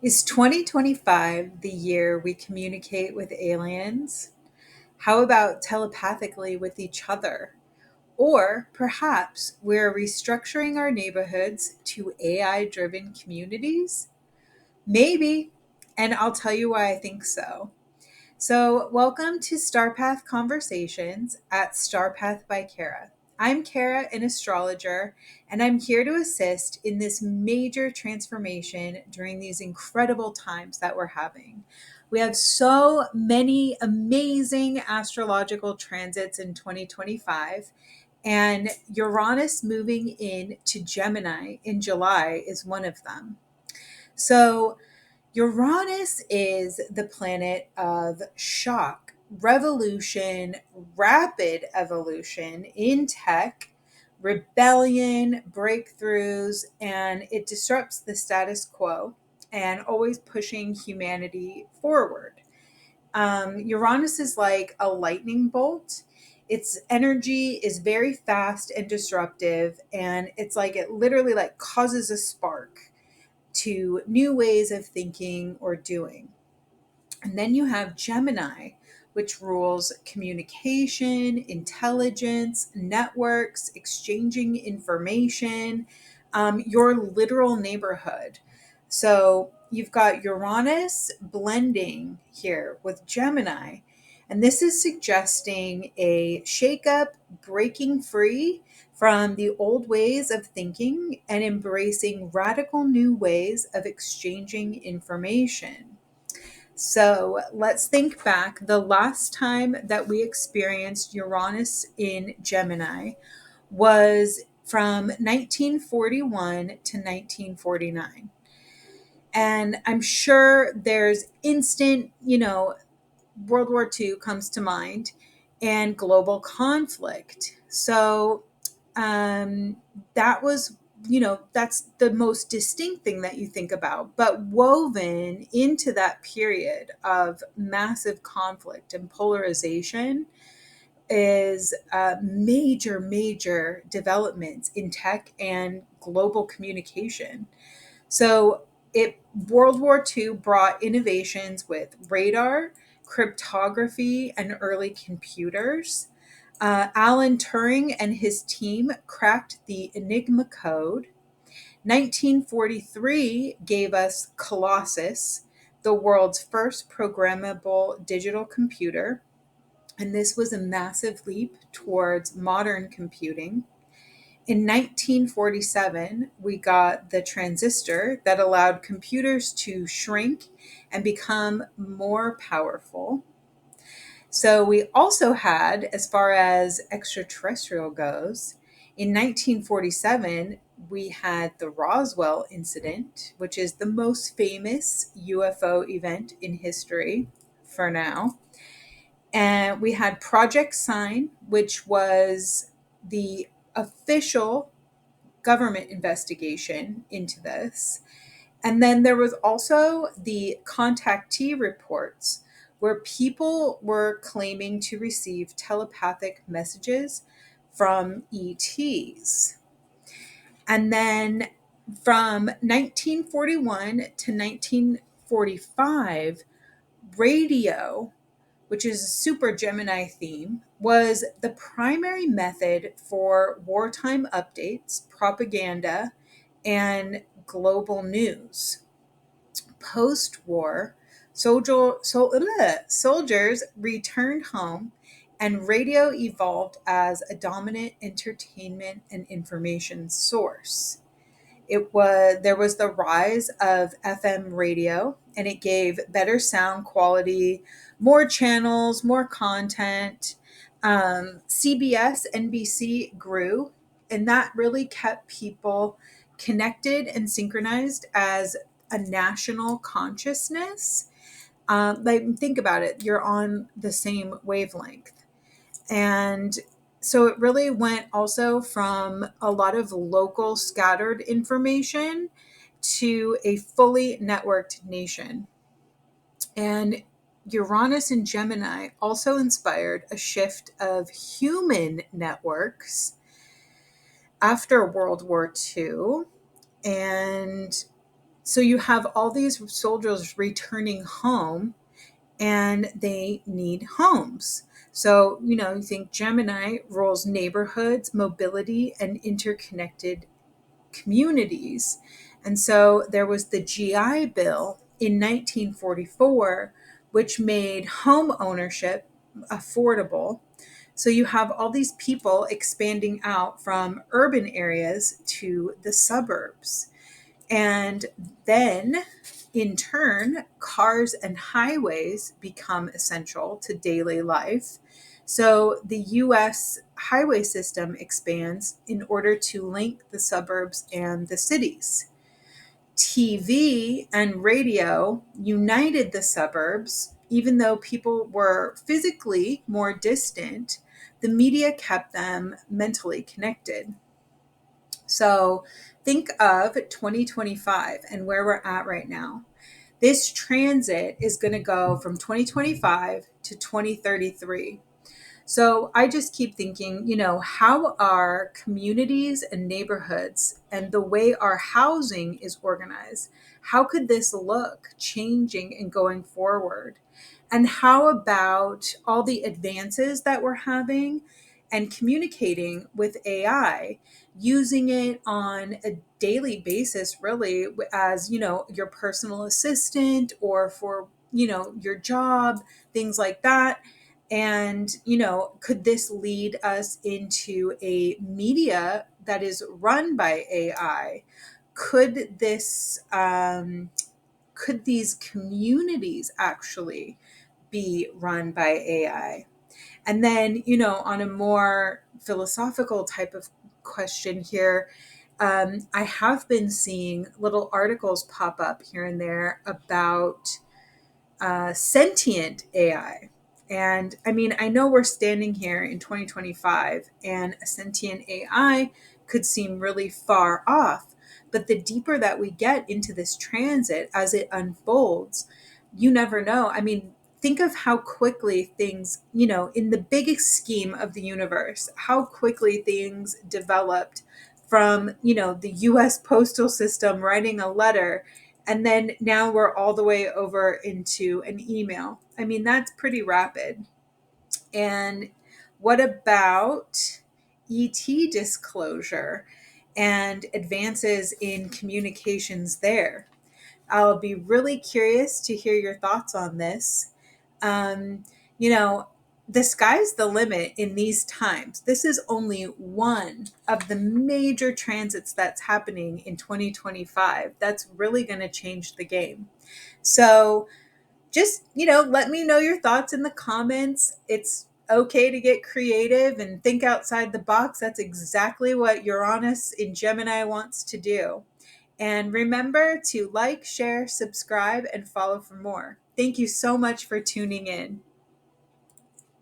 Is 2025 the year we communicate with aliens? How about telepathically with each other? Or perhaps we're restructuring our neighborhoods to AI driven communities? Maybe. And I'll tell you why I think so. So, welcome to Starpath Conversations at Starpath by Kara. I'm Kara, an astrologer, and I'm here to assist in this major transformation during these incredible times that we're having. We have so many amazing astrological transits in 2025, and Uranus moving in to Gemini in July is one of them. So, Uranus is the planet of shock, revolution, rapid evolution in tech, rebellion, breakthroughs, and it disrupts the status quo and always pushing humanity forward. Uranus is like a lightning bolt. Its energy is very fast and disruptive, and it's like it literally like causes a spark to new ways of thinking or doing. And then you have Gemini, which rules communication, intelligence, networks, exchanging information, your literal neighborhood. So you've got Uranus blending here with Gemini. And this is suggesting a shakeup, breaking free from the old ways of thinking and embracing radical new ways of exchanging information. So let's think back. The last time that we experienced Uranus in Gemini was from 1941 to 1949. And I'm sure there's instant, World War II comes to mind and global conflict. So um, that was, that's the most distinct thing that you think about. But woven into that period of massive conflict and polarization is major, major developments in tech and global communication. So World War II brought innovations with radar, cryptography, and early computers. Alan Turing and his team cracked the Enigma code. 1943 gave us Colossus, the world's first programmable digital computer, and this was a massive leap towards modern computing. In 1947, we got the transistor that allowed computers to shrink and become more powerful. So we also had, as far as extraterrestrial goes, in 1947, we had the Roswell incident, which is the most famous UFO event in history for now. And we had Project Sign, which was the official government investigation into this. And then there was also the contactee reports, where people were claiming to receive telepathic messages from ETs. And then from 1941 to 1945, radio, which is a super Gemini theme, was the primary method for wartime updates, propaganda, and global news. Post war, soldiers returned home, and radio evolved as a dominant entertainment and information source. There was the rise of FM radio, and it gave better sound quality, more channels, more content. CBS, NBC grew, and that really kept people connected and synchronized as a national consciousness. Like, think about it, you're on the same wavelength. And so it really went also from a lot of local scattered information to a fully networked nation. And Uranus and Gemini also inspired a shift of human networks after World War II. And So you have all these soldiers returning home and they need homes. So, you think Gemini rules neighborhoods, mobility, and interconnected communities. And so there was the GI Bill in 1944, which made home ownership affordable. So you have all these people expanding out from urban areas to the suburbs. And then, in turn, cars and highways become essential to daily life. So the US highway system expands in order to link the suburbs and the cities. TV and radio united the suburbs. Even though people were physically more distant, the media kept them mentally connected. So think of 2025 and where we're at right now. This transit is going to go from 2025 to 2033. So I just keep thinking, how are communities and neighborhoods and the way our housing is organized, how could this look changing and going forward? And how about all the advances that we're having and communicating with AI, using it on a daily basis, really, as, your personal assistant or for, your job, things like that. And, could this lead us into a media that is run by AI? Could could these communities actually be run by AI? And then, on a more philosophical type of question here, I have been seeing little articles pop up here and there about sentient AI. And I mean, I know we're standing here in 2025 and a sentient AI could seem really far off. But the deeper that we get into this transit as it unfolds, you never know. I mean, think of how quickly things, in the biggest scheme of the universe, how quickly things developed from, the US postal system writing a letter, and then now we're all the way over into an email. I mean, that's pretty rapid. And what about ET disclosure and advances in communications there? I'll be really curious to hear your thoughts on this. Um, you know, the sky's the limit in these times. This is only one of the major transits that's happening in 2025 that's really going to change the game. So just, let me know your thoughts in the comments. It's okay to get creative and think outside the box. That's exactly what Uranus in Gemini wants to do. And remember to like, share, subscribe, and follow for more. Thank you so much for tuning in.